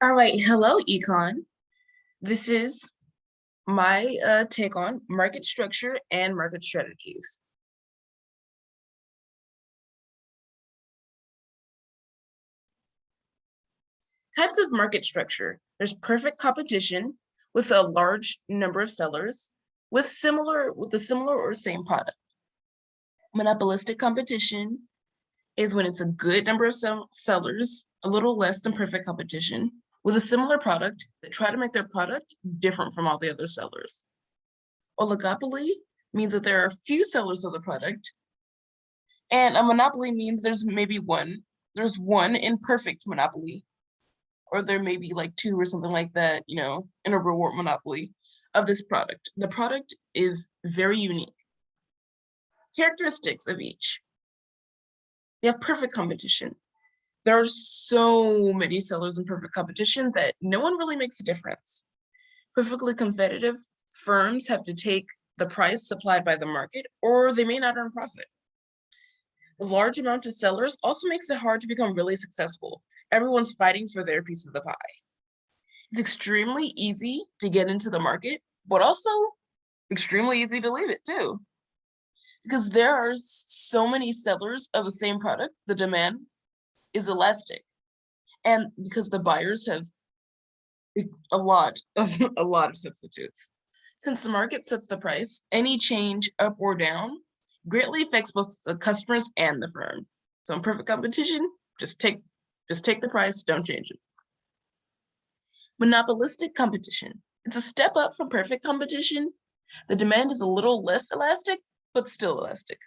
All right, hello, Econ. This is my take on market structure and market strategies. Types of market structure. There's perfect competition with a large number of sellers with a similar or same product. Monopolistic competition is when it's a good number of sellers, a little less than perfect competition, with a similar product that try to make their product different from all the other sellers. Oligopoly means that there are few sellers of the product, and a monopoly means there's one imperfect monopoly, or there may be like two or something like that, in a reward monopoly of this product. The product is very unique. Characteristics of each. You have perfect competition. There are so many sellers in perfect competition that no one really makes a difference. Perfectly competitive firms have to take the price supplied by the market, or they may not earn profit. The large amount of sellers also makes it hard to become really successful. Everyone's fighting for their piece of the pie. It's extremely easy to get into the market, but also extremely easy to leave it too. Because there are so many sellers of the same product, the demand is elastic. And because the buyers have a lot of a lot of substitutes. Since the market sets the price, any change up or down greatly affects both the customers and the firm. So in perfect competition, just take the price, don't change it. Monopolistic competition. It's a step up from perfect competition. The demand is a little less elastic, but still elastic.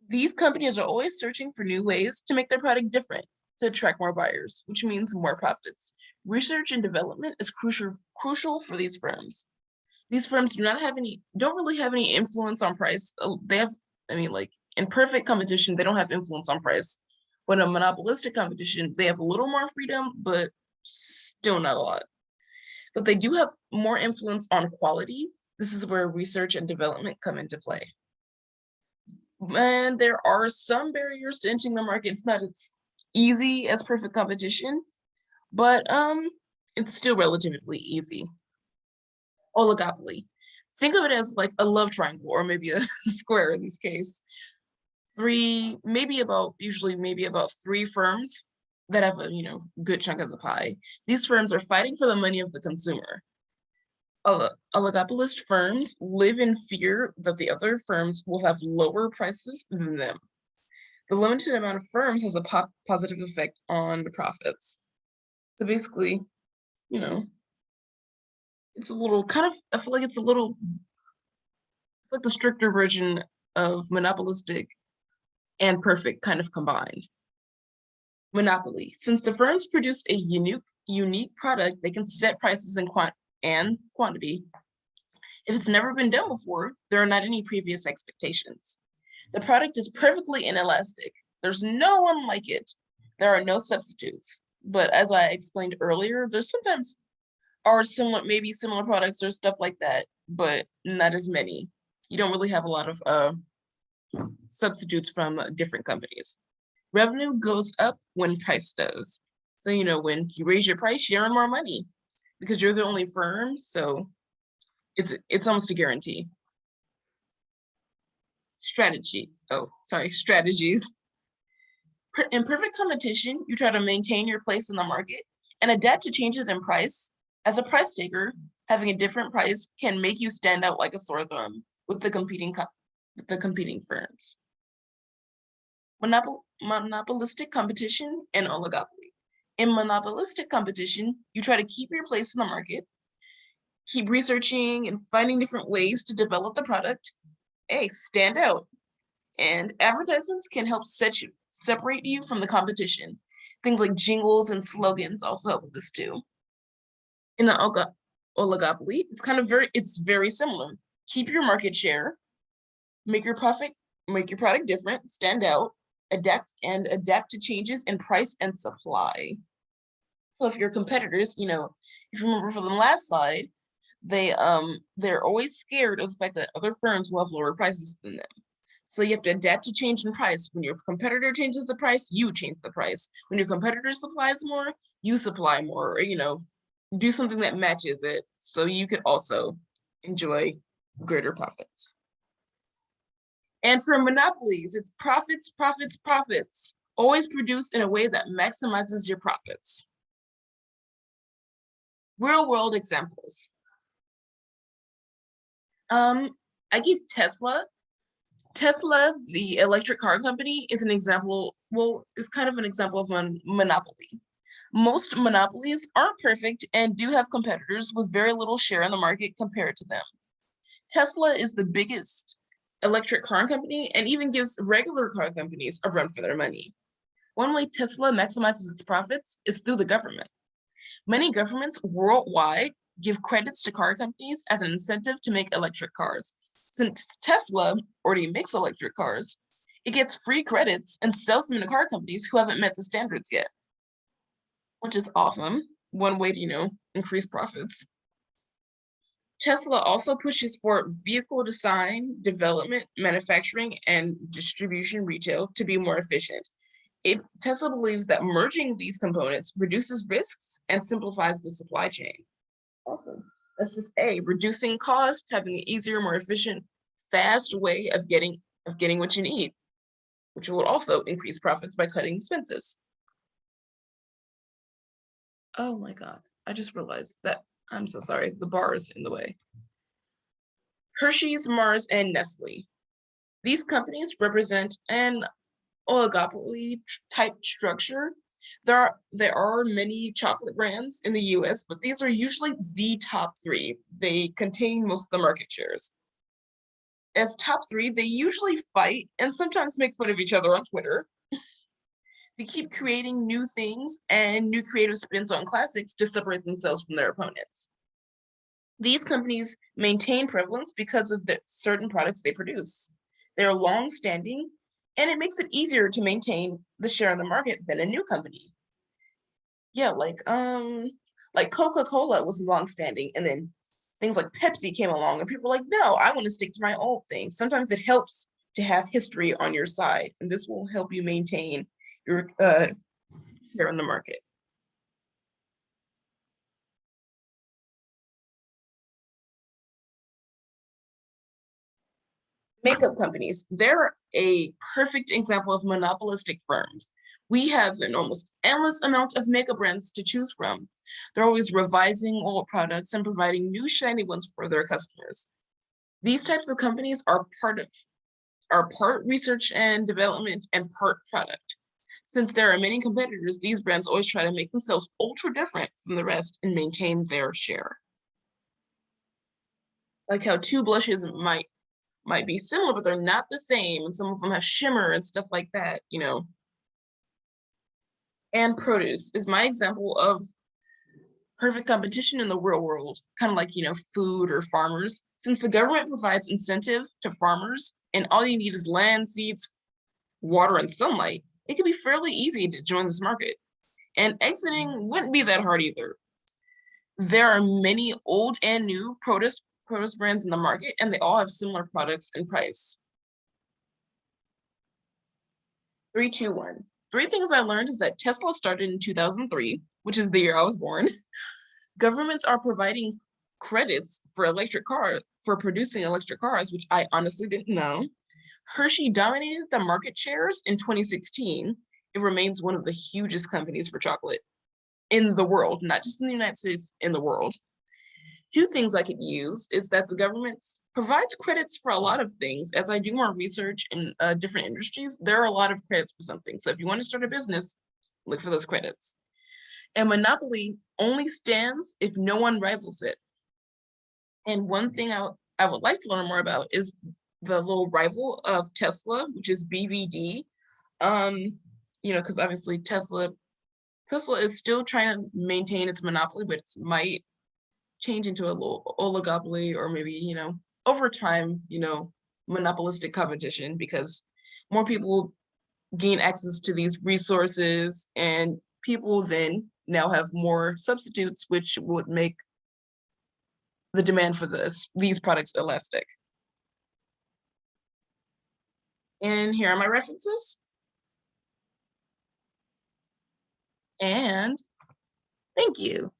These companies are always searching for new ways to make their product different to attract more buyers, which means more profits. Research and development is crucial for these firms. These firms don't really have any influence on price. They have, like in perfect competition, they don't have influence on price. But in monopolistic competition, they have a little more freedom, but still not a lot. But they do have more influence on quality. This is where research and development come into play. And there are some barriers to entering the market. It's not as easy as perfect competition, but it's still relatively easy. Oligopoly. Think of it as like a love triangle, or maybe a square in this case. Usually maybe about three firms that have a good chunk of the pie. These firms are fighting for the money of the consumer. Oligopolist firms live in fear that the other firms will have lower prices than them. The limited amount of firms has a positive effect on the profits. So basically, it's a little I feel like it's a little like the stricter version of monopolistic and perfect kind of combined. Monopoly. Since the firms produce a unique product, they can set prices and quantity. If it's never been done before, there are not any previous expectations. The product is perfectly inelastic. There's no one like it. There are no substitutes. But as I explained earlier, there's sometimes are similar products or stuff like that, but not as many. You don't really have a lot of substitutes from different companies. Revenue goes up when price does. So, when you raise your price, you earn more money because you're the only firm. So it's almost a guarantee. Strategies. In perfect competition, you try to maintain your place in the market and adapt to changes in price. As a price taker, having a different price can make you stand out like a sore thumb with the competing firms. Monopolistic competition and oligopoly. In monopolistic competition, you try to keep your place in the market, keep researching and finding different ways to develop the product. Stand out. And advertisements can help separate you from the competition. Things like jingles and slogans also help with this too. In the oligopoly, it's very similar. Keep your market share, make your product different, stand out, adapt to changes in price and supply. So if your competitors, if you remember from the last slide, they're always scared of the fact that other firms will have lower prices than them. So you have to adapt to change in price. When your competitor changes the price, you change the price. When your competitor supplies more, you supply more, or, do something that matches it so you could also enjoy greater profits. And for monopolies, it's profits, profits, profits. Always produce in a way that maximizes your profits. Real world examples. I give Tesla. Tesla, the electric car company, is an example, is kind of an example of a monopoly. Most monopolies aren't perfect and do have competitors with very little share in the market compared to them. Tesla is the biggest electric car company and even gives regular car companies a run for their money. One way Tesla maximizes its profits is through the government. Many governments worldwide give credits to car companies as an incentive to make electric cars. Since Tesla already makes electric cars, it gets free credits and sells them to car companies who haven't met the standards yet, which is awesome. One way to, increase profits. Tesla also pushes for vehicle design, development, manufacturing, and distribution retail to be more efficient. Tesla believes that merging these components reduces risks and simplifies the supply chain. Awesome. That's just reducing cost, having an easier, more efficient, fast way of getting what you need, which will also increase profits by cutting expenses. Oh my God, I just realized that, I'm so sorry, the bar is in the way. Hershey's, Mars, and Nestle. These companies represent an oligopoly type structure. There are many chocolate brands in the US, but these are usually the top three. They contain most of the market shares. As top three, they usually fight and sometimes make fun of each other on Twitter. They keep creating new things and new creative spins on classics to separate themselves from their opponents. These companies maintain prevalence because of the certain products they produce. They're long-standing, and it makes it easier to maintain the share in the market than a new company. Yeah, like Coca-Cola was long-standing, and then things like Pepsi came along, and people were like, no, I want to stick to my old thing. Sometimes it helps to have history on your side, and this will help you maintain your share in the market. Makeup companies, they're a perfect example of monopolistic firms. We have an almost endless amount of makeup brands to choose from. They're always revising old products and providing new shiny ones for their customers. These types of companies are part research and development and part product. Since there are many competitors, these brands always try to make themselves ultra different from the rest and maintain their share. Like how two blushes might be similar, but they're not the same. And some of them have shimmer and stuff like that, And produce is my example of perfect competition in the real world, kind of like, food or farmers. Since the government provides incentive to farmers and all you need is land, seeds, water, and sunlight, it can be fairly easy to join this market. And exiting wouldn't be that hard either. There are many old and new produce brands in the market, and they all have similar products and price. 3, 2, 1. 3 things I learned is that Tesla started in 2003, which is the year I was born. Governments are providing credits for producing electric cars, which I honestly didn't know. Hershey dominated the market shares in 2016. It remains one of the hugest companies for chocolate in the world, not just in the United States, in the world. 2 things I could use is that the government provides credits for a lot of things. As I do more research in different industries, there are a lot of credits for something. So if you want to start a business, look for those credits. And monopoly only stands if no one rivals it. And one thing I would like to learn more about is the little rival of Tesla, which is BVD. Because obviously Tesla is still trying to maintain its monopoly, but it might change into a little oligopoly, or maybe, over time, monopolistic competition, because more people gain access to these resources and people then now have more substitutes, which would make the demand for these products elastic. And here are my references. And thank you.